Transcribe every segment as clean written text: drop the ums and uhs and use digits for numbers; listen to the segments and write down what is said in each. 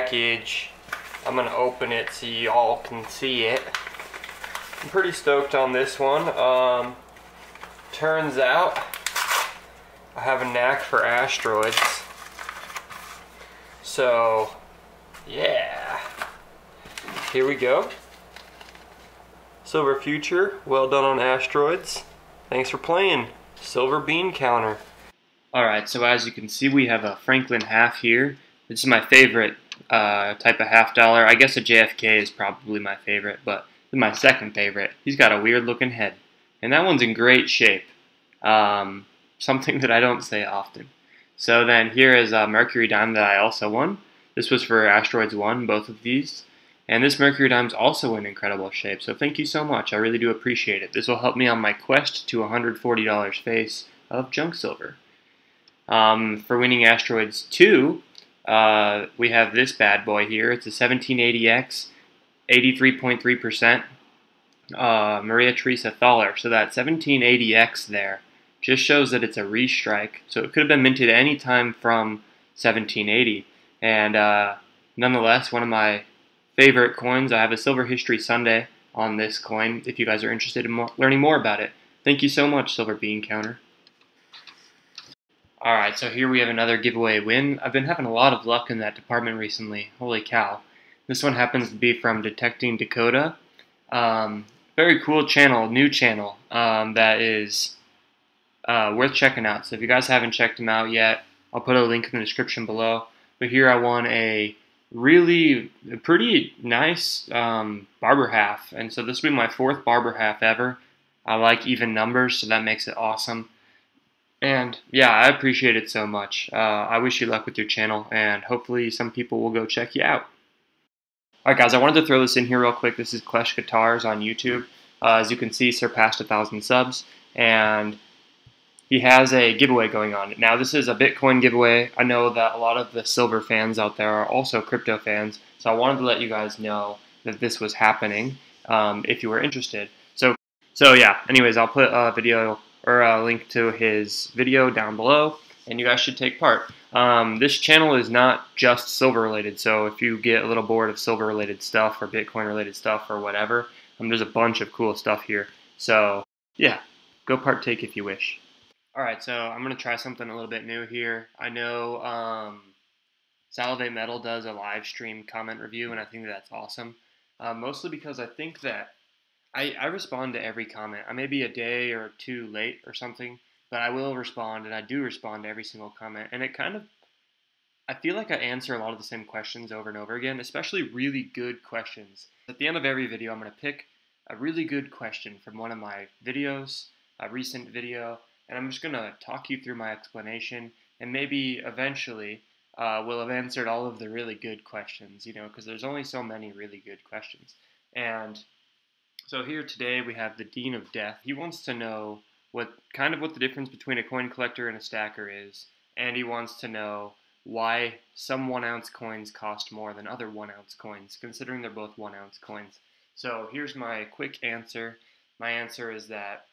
package. I'm gonna open it so you all can see it. I'm pretty stoked on this one. Turns out I have a knack for asteroids. So, yeah. Here we go. Silver Future, well done on asteroids. Thanks for playing. Silver bean counter. Alright, so as you can see, we have a Franklin half here. This is my favorite type of $50. I guess a JFK is probably my favorite, but this is my second favorite. He's got a weird looking head. And that one's in great shape. Something that I don't say often. So then here is a Mercury dime that I also won. This was for Asteroids 1, both of these. And this Mercury dime's also in incredible shape, so thank you so much. I really do appreciate it. This will help me on my quest to $140 face of junk silver. For winning Asteroids 2, we have this bad boy here. It's a 1780X, 83.3%, Maria Teresa Thaler. So that 1780X there just shows that it's a restrike. So it could have been minted any time from 1780. And nonetheless, one of my favorite coins. I have a Silver History Sunday on this coin if you guys are interested in learning more about it. Thank you so much, Silver Bean Counter. Alright, so here we have another giveaway win. I've been having a lot of luck in that department recently. Holy cow. This one happens to be from Detecting Dakota. Very cool channel, new channel, that is worth checking out. So if you guys haven't checked him out yet, I'll put a link in the description below. But here I won a pretty nice barber half, and so this will be my 4th barber half ever. I like even numbers, so that makes it awesome. And yeah, I appreciate it so much. I wish you luck with your channel, and hopefully some people will go check you out. Alright guys, I wanted to throw this in here real quick. This is Clash Guitars on YouTube. As you can see, surpassed 1,000 subs, and he has a giveaway going on. Now, this is a Bitcoin giveaway. I know that a lot of the silver fans out there are also crypto fans, so I wanted to let you guys know that this was happening if you were interested. So yeah, anyways, I'll put a video or a link to his video down below, and you guys should take part. This channel is not just silver related, so if you get a little bored of silver related stuff or Bitcoin related stuff or whatever, there's a bunch of cool stuff here. So yeah, go partake if you wish. Alright, so I'm going to try something a little bit new here. I know Salivate Metal does a live stream comment review, and I think that's awesome. Mostly because I think that I respond to every comment. I may be a day or two late or something, but I will respond, and I do respond to every single comment. And it kind of, I feel like I answer a lot of the same questions over and over again, especially really good questions. At the end of every video, I'm going to pick a really good question from one of my videos, a recent video, and I'm just going to talk you through my explanation, and maybe eventually we'll have answered all of the really good questions, you know, because there's only so many really good questions. And so here today we have the Dean of Death. He wants to know what the difference between a coin collector and a stacker is, and he wants to know why some 1-ounce coins cost more than other 1-ounce coins, considering they're both 1-ounce coins. So here's my quick answer. My answer is that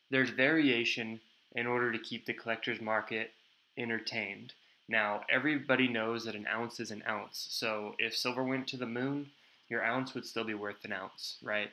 there's variation in order to keep the collector's market entertained. Now, everybody knows that an ounce is an ounce. So if silver went to the moon, your ounce would still be worth an ounce, right?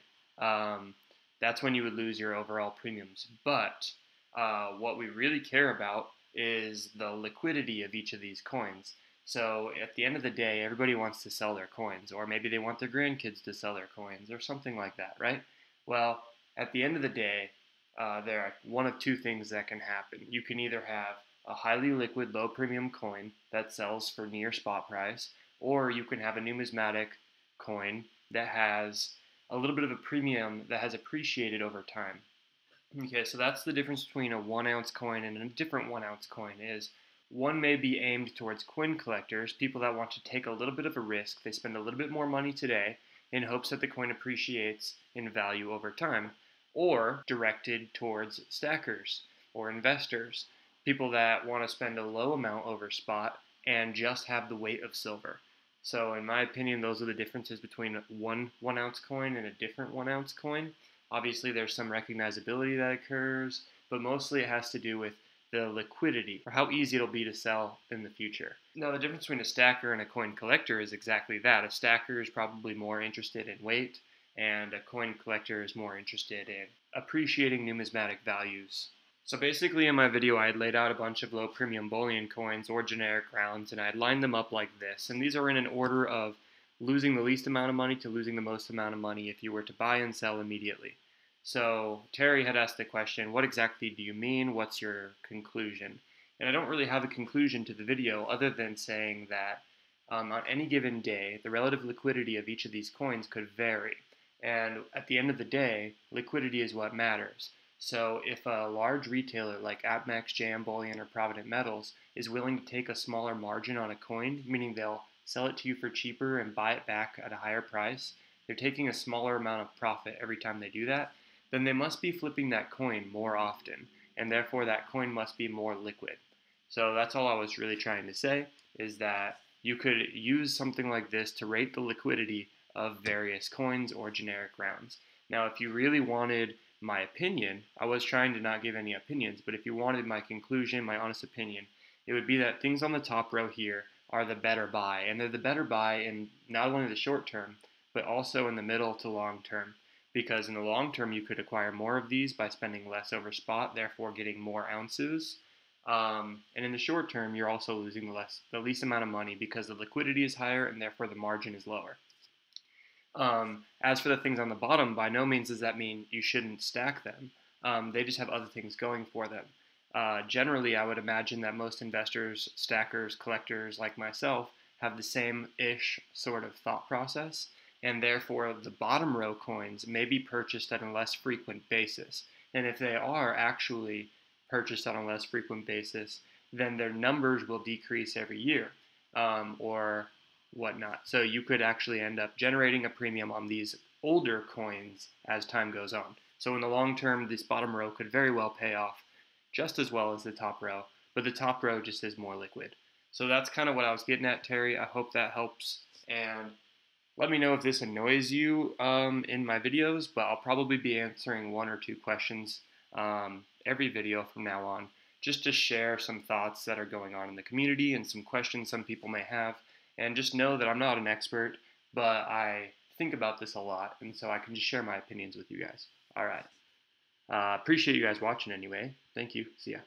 That's when you would lose your overall premiums. But what we really care about is the liquidity of each of these coins. So at the end of the day, everybody wants to sell their coins, or maybe they want their grandkids to sell their coins, or something like that, right? Well, at the end of the day, there are one of two things that can happen. You can either have a highly liquid, low premium coin that sells for near spot price, or you can have a numismatic coin that has a little bit of a premium that has appreciated over time. Okay, so that's the difference between a 1-ounce coin and a different 1-ounce coin. Is one may be aimed towards coin collectors, people that want to take a little bit of a risk. They spend a little bit more money today in hopes that the coin appreciates in value over time, or directed towards stackers or investors, people that want to spend a low amount over spot and just have the weight of silver. So in my opinion, those are the differences between one 1-ounce coin and a different 1-ounce coin. Obviously there's some recognizability that occurs, but mostly it has to do with the liquidity, or how easy it'll be to sell in the future. Now, the difference between a stacker and a coin collector is exactly that. A stacker is probably more interested in weight, and a coin collector is more interested in appreciating numismatic values. So basically in my video I had laid out a bunch of low premium bullion coins or generic rounds, and I had lined them up like this, and these are in an order of losing the least amount of money to losing the most amount of money if you were to buy and sell immediately. So Terry had asked the question, what exactly do you mean? What's your conclusion? And I don't really have a conclusion to the video other than saying that on any given day, the relative liquidity of each of these coins could vary. And at the end of the day, liquidity is what matters. So if a large retailer like AppMax, JM Bullion, or Provident Metals is willing to take a smaller margin on a coin, meaning they'll sell it to you for cheaper and buy it back at a higher price, they're taking a smaller amount of profit every time they do that, then they must be flipping that coin more often, and therefore that coin must be more liquid. So that's all I was really trying to say, is that you could use something like this to rate the liquidity of various coins or generic rounds. Now, if you really wanted my opinion, I was trying to not give any opinions, but if you wanted my conclusion, my honest opinion, it would be that things on the top row here are the better buy, and they're the better buy in not only the short term, but also in the middle to long term, because in the long term you could acquire more of these by spending less over spot, therefore getting more ounces, and in the short term you're also losing the least amount of money because the liquidity is higher and therefore the margin is lower. As for the things on the bottom, by no means does that mean you shouldn't stack them. They just have other things going for them. Generally, I would imagine that most investors, stackers, collectors like myself have the same-ish sort of thought process, and therefore the bottom row coins may be purchased on a less frequent basis. And if they are actually purchased on a less frequent basis, then their numbers will decrease every year, or whatnot. So you could actually end up generating a premium on these older coins as time goes on. So in the long term, this bottom row could very well pay off just as well as the top row, but the top row just is more liquid. So that's kind of what I was getting at, Terry. I hope that helps, and let me know if this annoys you in my videos, but I'll probably be answering 1 or 2 questions every video from now on, just to share some thoughts that are going on in the community and some questions some people may have. And just know that I'm not an expert, but I think about this a lot, and so I can just share my opinions with you guys. All right. Appreciate you guys watching anyway. Thank you. See ya.